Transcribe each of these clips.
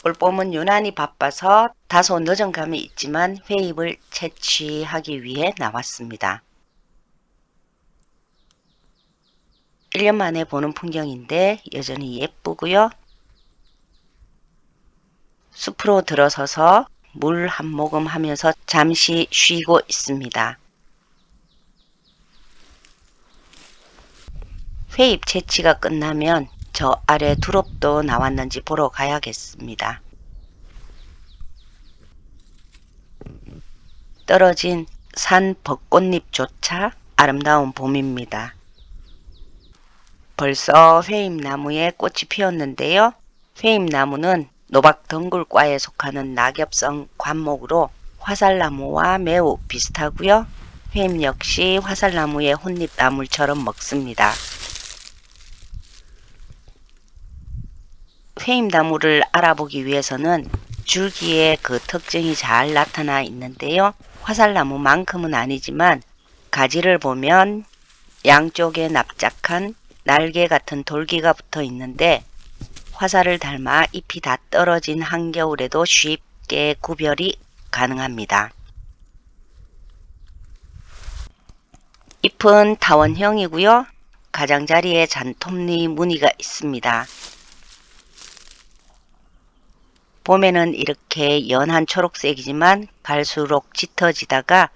올봄은 유난히 바빠서 다소 늦은 감이 있지만 회입을 채취하기 위해 나왔습니다. 1년 만에 보는 풍경인데 여전히 예쁘고요. 숲으로 들어서서 물 한 모금 하면서 잠시 쉬고 있습니다. 회입 채취가 끝나면 저 아래 두릅도 나왔는지 보러 가야겠습니다. 떨어진 산 벚꽃잎조차 아름다운 봄입니다. 벌써 회입나무에 꽃이 피었는데요. 회입나무는 노박덩굴과에 속하는 낙엽성 관목으로 화살나무와 매우 비슷하고요. 회입 역시 화살나무의 혼잎나물처럼 먹습니다. 회입나무를 알아보기 위해서는 줄기에 그 특징이 잘 나타나 있는데요. 화살나무만큼은 아니지만 가지를 보면 양쪽에 납작한 날개 같은 돌기가 붙어 있는데 화살을 닮아 잎이 다 떨어진 한겨울에도 쉽게 구별이 가능합니다. 잎은 타원형이고요. 가장자리에 잔톱니 무늬가 있습니다. 봄에는 이렇게 연한 초록색이지만 갈수록 짙어지다가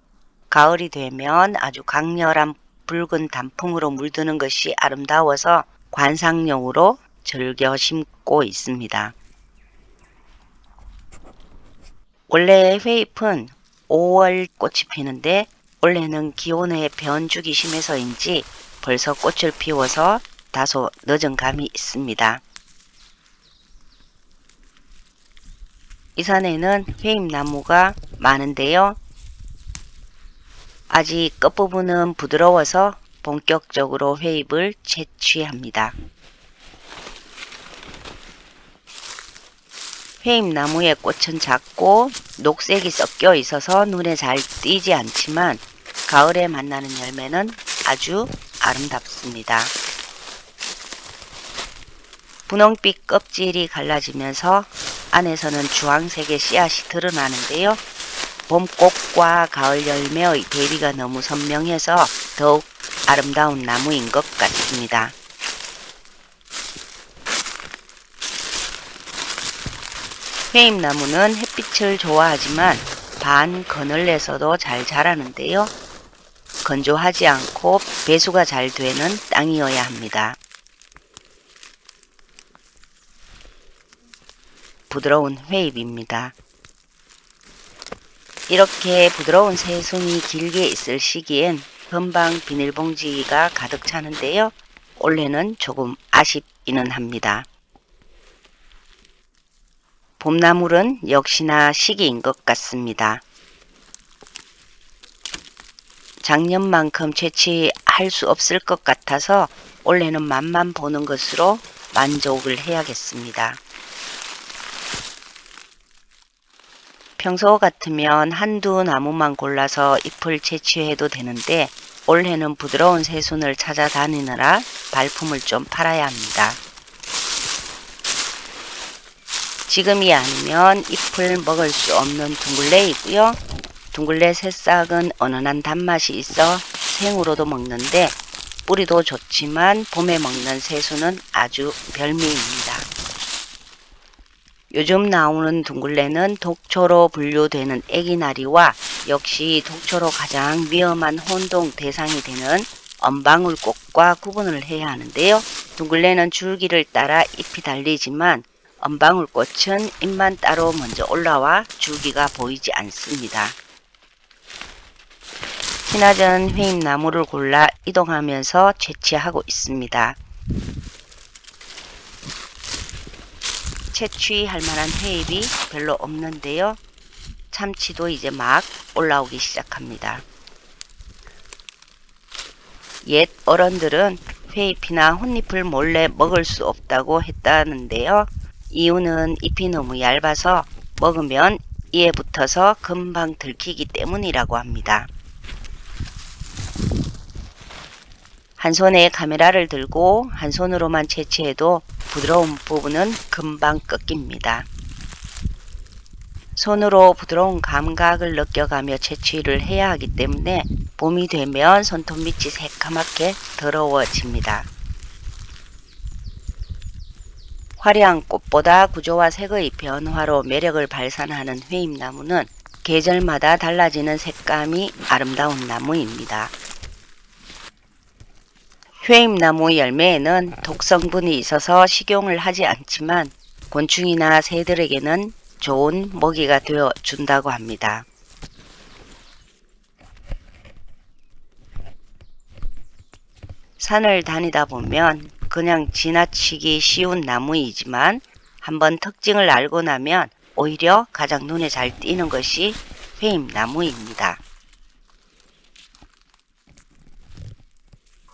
가을이 되면 아주 강렬한 붉은 단풍으로 물드는 것이 아름다워서 관상용으로 즐겨 심고 있습니다. 원래 회잎은 5월 꽃이 피는데 올해는 기온의 변죽이 심해서인지 벌써 꽃을 피워서 다소 늦은 감이 있습니다. 이 산에는 회잎나무가 많은데요. 아직 끝부분은 부드러워서 본격적으로 회잎을 채취합니다. 회잎나무의 꽃은 작고 녹색이 섞여 있어서 눈에 잘 띄지 않지만 가을에 만나는 열매는 아주 아름답습니다. 분홍빛 껍질이 갈라지면서 안에서는 주황색의 씨앗이 드러나는데요. 봄꽃과 가을 열매의 대비가 너무 선명해서 더욱 아름다운 나무인 것 같습니다. 회잎나무는 햇빛을 좋아하지만 반 그늘에서도 잘 자라는데요. 건조하지 않고 배수가 잘 되는 땅이어야 합니다. 부드러운 회잎입니다. 이렇게 부드러운 새순이 길게 있을 시기엔 금방 비닐봉지가 가득 차는데요. 올해는 조금 아쉽기는 합니다. 봄나물은 역시나 시기인 것 같습니다. 작년만큼 채취할 수 없을 것 같아서 올해는 맛만 보는 것으로 만족을 해야겠습니다. 평소 같으면 한두 나무만 골라서 잎을 채취해도 되는데 올해는 부드러운 새순을 찾아다니느라 발품을 좀 팔아야 합니다. 지금이 아니면 잎을 먹을 수 없는 둥글레이고요. 둥글레 새싹은 은은한 단맛이 있어 생으로도 먹는데 뿌리도 좋지만 봄에 먹는 새순은 아주 별미입니다. 요즘 나오는 둥글레는 독초로 분류되는 애기나리와 역시 독초로 가장 위험한 혼동 대상이 되는 언방울꽃과 구분을 해야 하는데요. 둥글레는 줄기를 따라 잎이 달리지만 언방울꽃은 잎만 따로 먼저 올라와 줄기가 보이지 않습니다. 신화전 회잎나무를 골라 이동하면서 채취하고 있습니다. 채취할 만한 회잎이 별로 없는데요. 참치도 이제 막 올라오기 시작합니다. 옛 어른들은 회잎이나 혼잎을 몰래 먹을 수 없다고 했다는데요. 이유는 잎이 너무 얇아서 먹으면 이에 붙어서 금방 들키기 때문이라고 합니다. 한 손에 카메라를 들고 한 손으로만 채취해도 부드러운 부분은 금방 꺾입니다. 손으로 부드러운 감각을 느껴가며 채취를 해야 하기 때문에 봄이 되면 손톱 밑이 새카맣게 더러워집니다. 화려한 꽃보다 구조와 색의 변화로 매력을 발산하는 회임나무는 계절마다 달라지는 색감이 아름다운 나무입니다. 회임나무 열매에는 독성분이 있어서 식용을 하지 않지만 곤충이나 새들에게는 좋은 먹이가 되어 준다고 합니다. 산을 다니다 보면 그냥 지나치기 쉬운 나무이지만 한번 특징을 알고 나면 오히려 가장 눈에 잘 띄는 것이 회임나무입니다.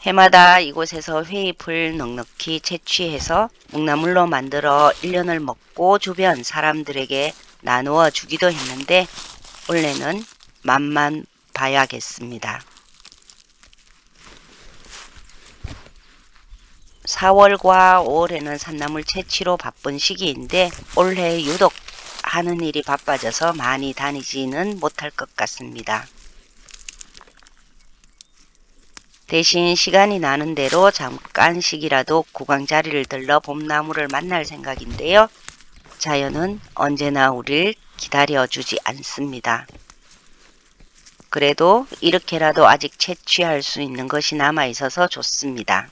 해마다 이곳에서 회잎을 넉넉히 채취해서 묵나물로 만들어 1년을 먹고 주변 사람들에게 나누어 주기도 했는데 올해는 맛만 봐야겠습니다. 4월과 5월에는 산나물 채취로 바쁜 시기인데 올해 유독 하는 일이 바빠져서 많이 다니지는 못할 것 같습니다. 대신 시간이 나는 대로 잠깐씩이라도 구강자리를 들러 봄나무를 만날 생각인데요. 자연은 언제나 우릴 기다려주지 않습니다. 그래도 이렇게라도 아직 채취할 수 있는 것이 남아있어서 좋습니다.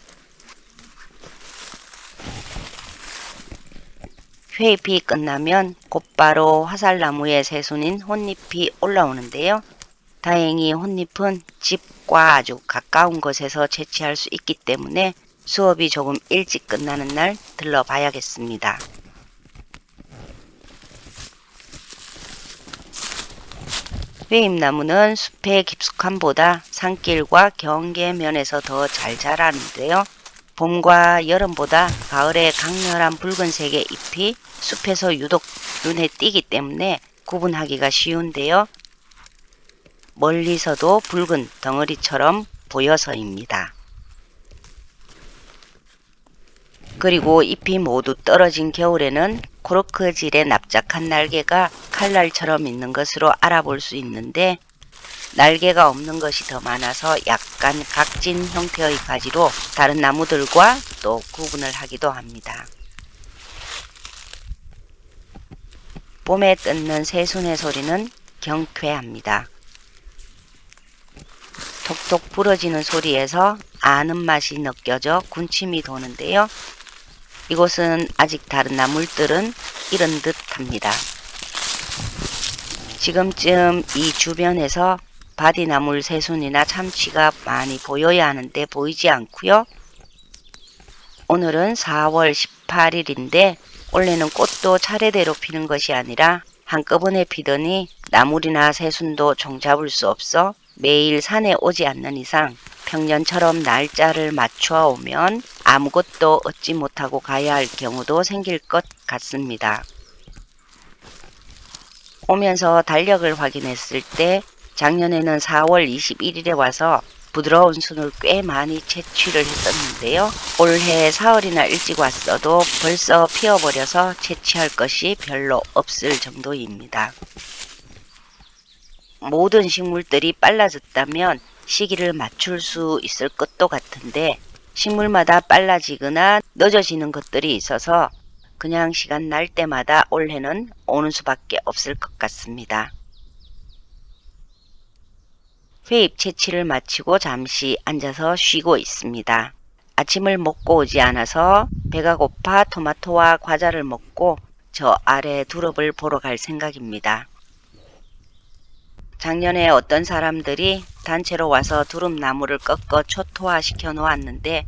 회잎이 끝나면 곧바로 화살나무의 새순인 혼잎이 올라오는데요. 다행히 혼잎은 집과 아주 가까운 곳에서 채취할 수 있기 때문에 수업이 조금 일찍 끝나는 날 들러봐야겠습니다. 회잎나무는 숲의 깊숙함보다 산길과 경계면에서 더 잘 자라는데요. 봄과 여름보다 가을에 강렬한 붉은색의 잎이 숲에서 유독 눈에 띄기 때문에 구분하기가 쉬운데요. 멀리서도 붉은 덩어리처럼 보여서입니다. 그리고 잎이 모두 떨어진 겨울에는 코르크질의 납작한 날개가 칼날처럼 있는 것으로 알아볼 수 있는데 날개가 없는 것이 더 많아서 약간 각진 형태의 가지로 다른 나무들과 또 구분을 하기도 합니다. 봄에 뜯는 새순의 소리는 경쾌합니다. 톡톡 부러지는 소리에서 아는 맛이 느껴져 군침이 도는데요. 이곳은 아직 다른 나물들은 이런 듯 합니다. 지금쯤 이 주변에서 바디나물 새순이나 참치가 많이 보여야 하는데 보이지 않고요. 오늘은 4월 18일인데 원래는 꽃도 차례대로 피는 것이 아니라 한꺼번에 피더니 나물이나 새순도 종잡을 수 없어 매일 산에 오지 않는 이상 평년처럼 날짜를 맞추어 오면 아무것도 얻지 못하고 가야 할 경우도 생길 것 같습니다. 오면서 달력을 확인했을 때 작년에는 4월 21일에 와서 부드러운 순을 꽤 많이 채취를 했었는데요. 올해 사흘이나 일찍 왔어도 벌써 피어버려서 채취할 것이 별로 없을 정도입니다. 모든 식물들이 빨라졌다면 시기를 맞출 수 있을 것도 같은데 식물마다 빨라지거나 늦어지는 것들이 있어서 그냥 시간 날 때마다 올해는 오는 수밖에 없을 것 같습니다. 회잎 채취를 마치고 잠시 앉아서 쉬고 있습니다. 아침을 먹고 오지 않아서 배가 고파 토마토와 과자를 먹고 저 아래 두릅을 보러 갈 생각입니다. 작년에 어떤 사람들이 단체로 와서 두릅나무를 꺾어 초토화 시켜 놓았는데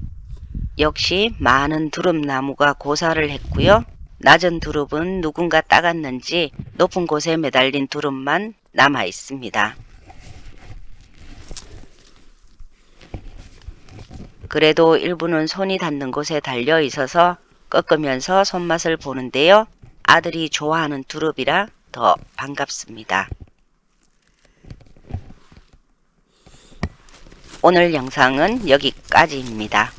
역시 많은 두릅나무가 고사를 했고요. 낮은 두릅은 누군가 따갔는지 높은 곳에 매달린 두릅만 남아 있습니다. 그래도 일부는 손이 닿는 곳에 달려 있어서 꺾으면서 손맛을 보는데요. 아들이 좋아하는 두릅이라 더 반갑습니다. 오늘 영상은 여기까지입니다.